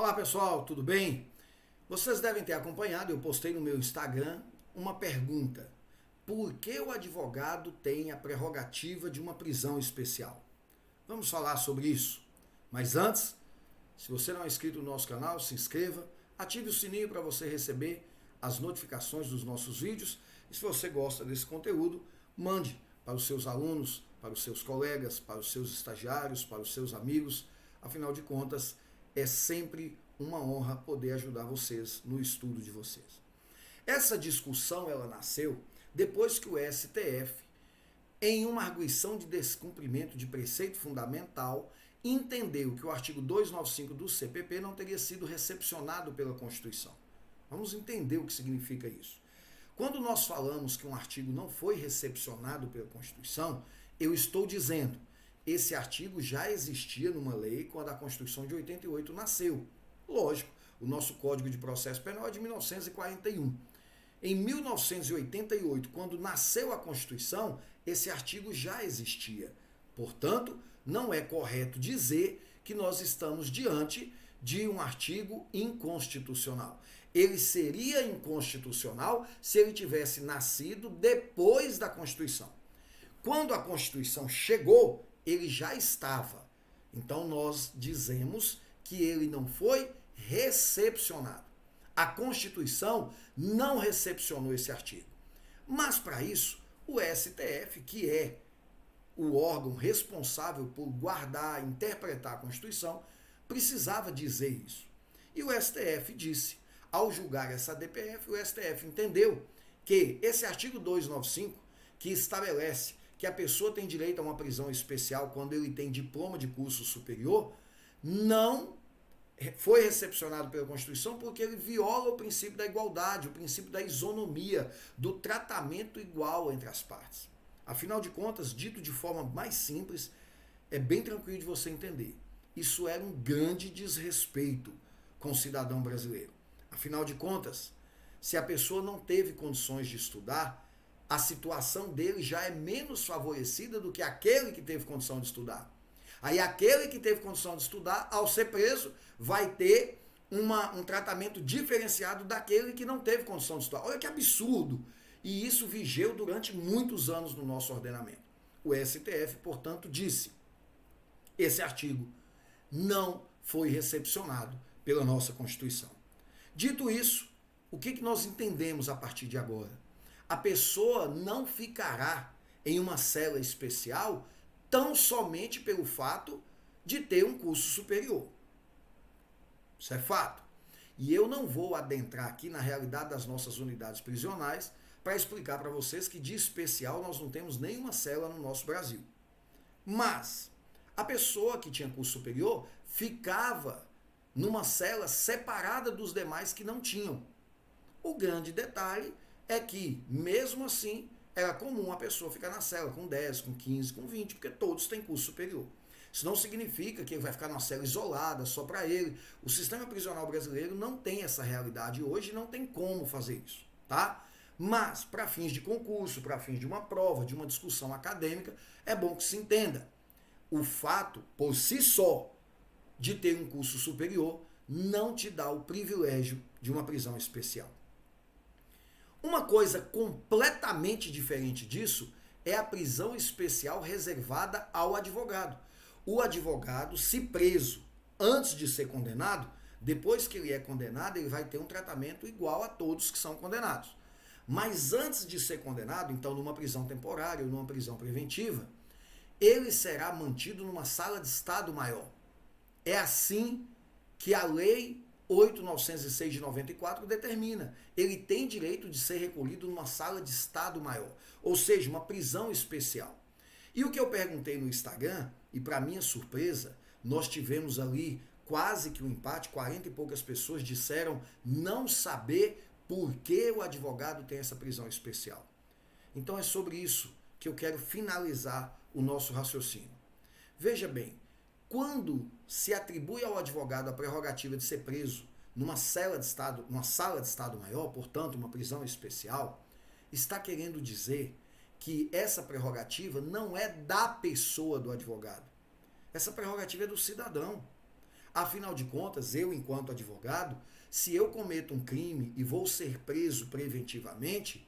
Olá pessoal, tudo bem? Vocês devem ter acompanhado, eu postei no meu Instagram uma pergunta. Por que o advogado tem a prerrogativa de uma prisão especial? Vamos falar sobre isso. Mas antes, se você não é inscrito no nosso canal, se inscreva, ative o sininho para você receber as notificações dos nossos vídeos. E se você gosta desse conteúdo, mande para os seus alunos, para os seus colegas, para os seus estagiários, para os seus amigos. Afinal de contas, é sempre uma honra poder ajudar vocês no estudo de vocês. Essa discussão ela nasceu depois que o STF, em uma arguição de descumprimento de preceito fundamental, entendeu que o artigo 295 do CPP não teria sido recepcionado pela Constituição. Vamos entender o que significa isso. Quando nós falamos que um artigo não foi recepcionado pela Constituição, eu estou dizendo, esse artigo já existia numa lei quando a Constituição de 88 nasceu. Lógico, o nosso Código de Processo Penal é de 1941. Em 1988, quando nasceu a Constituição, esse artigo já existia. Portanto, não é correto dizer que nós estamos diante de um artigo inconstitucional. Ele seria inconstitucional se ele tivesse nascido depois da Constituição. Quando a Constituição chegou, ele já estava. Então nós dizemos que ele não foi recepcionado. A Constituição não recepcionou esse artigo. Mas para isso, o STF, que é o órgão responsável por guardar, interpretar a Constituição, precisava dizer isso. E o STF disse, ao julgar essa DPF, o STF entendeu que esse artigo 295, que estabelece que a pessoa tem direito a uma prisão especial quando ele tem diploma de curso superior, não foi recepcionado pela Constituição porque ele viola o princípio da igualdade, o princípio da isonomia, do tratamento igual entre as partes. Afinal de contas, dito de forma mais simples, é bem tranquilo de você entender. Isso era um grande desrespeito com o cidadão brasileiro. Afinal de contas, se a pessoa não teve condições de estudar, a situação dele já é menos favorecida do que aquele que teve condição de estudar. Aí aquele que teve condição de estudar, ao ser preso, vai ter um tratamento diferenciado daquele que não teve condição de estudar. Olha que absurdo! E isso vigeu durante muitos anos no nosso ordenamento. O STF, portanto, disse, esse artigo não foi recepcionado pela nossa Constituição. Dito isso, o que nós entendemos a partir de agora? A pessoa não ficará em uma cela especial tão somente pelo fato de ter um curso superior. Isso é fato. E eu não vou adentrar aqui na realidade das nossas unidades prisionais para explicar para vocês que de especial nós não temos nenhuma cela no nosso Brasil. Mas a pessoa que tinha curso superior ficava numa cela separada dos demais que não tinham. O grande detalhe é que, mesmo assim, era comum a pessoa ficar na cela com 10, com 15, com 20, porque todos têm curso superior. Isso não significa que ele vai ficar numa cela isolada, só para ele. O sistema prisional brasileiro não tem essa realidade hoje, não tem como fazer isso, tá? Mas, para fins de concurso, para fins de uma prova, de uma discussão acadêmica, é bom que se entenda. O fato, por si só, de ter um curso superior, não te dá o privilégio de uma prisão especial. Uma coisa completamente diferente disso é a prisão especial reservada ao advogado. O advogado, se preso antes de ser condenado, depois que ele é condenado, ele vai ter um tratamento igual a todos que são condenados. Mas antes de ser condenado, então numa prisão temporária ou numa prisão preventiva, ele será mantido numa sala de estado maior. É assim que a lei 8.906 de 94 determina. Ele tem direito de ser recolhido numa sala de estado maior, ou seja, uma prisão especial. E o que eu perguntei no Instagram, e para minha surpresa, nós tivemos ali quase que um empate, 40 e poucas pessoas disseram não saber por que o advogado tem essa prisão especial. Então é sobre isso que eu quero finalizar o nosso raciocínio. Veja bem, quando se atribui ao advogado a prerrogativa de ser preso numa sala de estado maior, portanto, uma prisão especial, está querendo dizer que essa prerrogativa não é da pessoa do advogado. Essa prerrogativa é do cidadão. Afinal de contas, eu, enquanto advogado, se eu cometo um crime e vou ser preso preventivamente,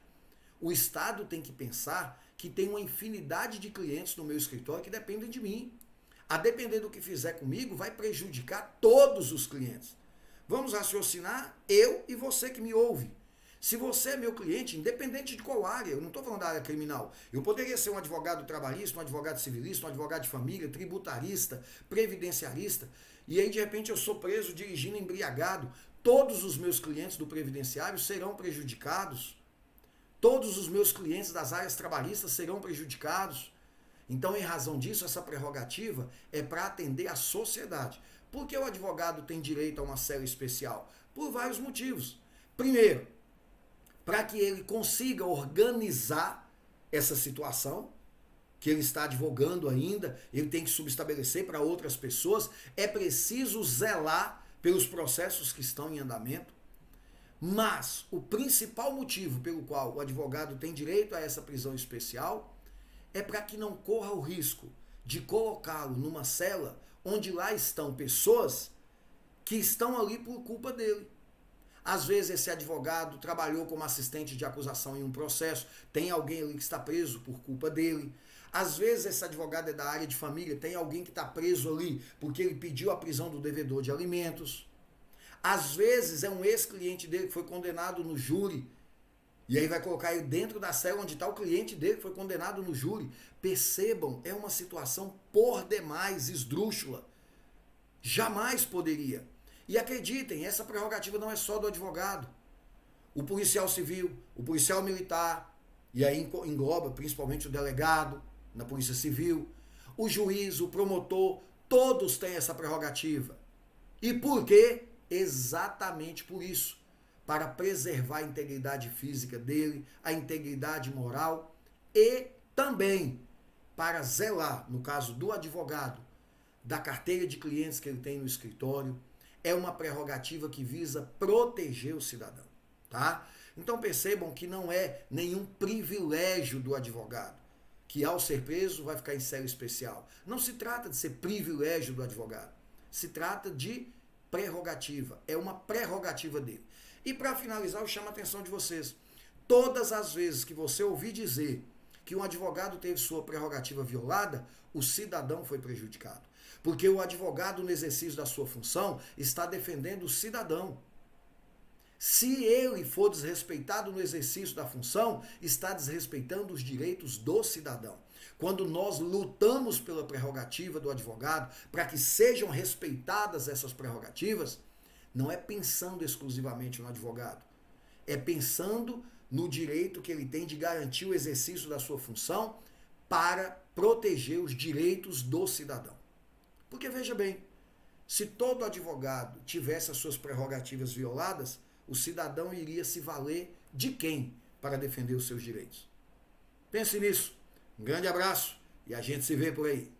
o Estado tem que pensar que tem uma infinidade de clientes no meu escritório que dependem de mim. A depender do que fizer comigo, vai prejudicar todos os clientes. Vamos raciocinar, eu e você que me ouve. Se você é meu cliente, independente de qual área, eu não estou falando da área criminal, eu poderia ser um advogado trabalhista, um advogado civilista, um advogado de família, tributarista, previdenciarista, e aí de repente eu sou preso dirigindo embriagado. Todos os meus clientes do previdenciário serão prejudicados. Todos os meus clientes das áreas trabalhistas serão prejudicados. Então, em razão disso, essa prerrogativa é para atender a sociedade. Por que o advogado tem direito a uma cela especial? Por vários motivos. Primeiro, para que ele consiga organizar essa situação que ele está advogando ainda, ele tem que subestabelecer para outras pessoas, é preciso zelar pelos processos que estão em andamento. Mas o principal motivo pelo qual o advogado tem direito a essa prisão especial é para que não corra o risco de colocá-lo numa cela onde lá estão pessoas que estão ali por culpa dele. Às vezes esse advogado trabalhou como assistente de acusação em um processo, tem alguém ali que está preso por culpa dele. Às vezes esse advogado é da área de família, tem alguém que está preso ali porque ele pediu a prisão do devedor de alimentos. Às vezes é um ex-cliente dele que foi condenado no júri, e aí vai colocar ele dentro da cela onde está o cliente dele que foi condenado no júri. Percebam, é uma situação por demais esdrúxula. Jamais poderia. E acreditem, essa prerrogativa não é só do advogado. O policial civil, o policial militar, e aí engloba principalmente o delegado na Polícia Civil, o juiz, o promotor, todos têm essa prerrogativa. E por quê? Exatamente por isso. Para preservar a integridade física dele, a integridade moral e também para zelar, no caso do advogado, da carteira de clientes que ele tem no escritório. É uma prerrogativa que visa proteger o cidadão, tá? Então percebam que não é nenhum privilégio do advogado, que ao ser preso vai ficar em cela especial. Não se trata de ser privilégio do advogado, se trata de prerrogativa, é uma prerrogativa dele. E para finalizar, eu chamo a atenção de vocês. Todas as vezes que você ouvir dizer que um advogado teve sua prerrogativa violada, o cidadão foi prejudicado. Porque o advogado, no exercício da sua função, está defendendo o cidadão. Se ele for desrespeitado no exercício da função, está desrespeitando os direitos do cidadão. Quando nós lutamos pela prerrogativa do advogado, para que sejam respeitadas essas prerrogativas, não é pensando exclusivamente no advogado, é pensando no direito que ele tem de garantir o exercício da sua função para proteger os direitos do cidadão. Porque veja bem, se todo advogado tivesse as suas prerrogativas violadas, o cidadão iria se valer de quem para defender os seus direitos? Pense nisso. Um grande abraço e a gente se vê por aí.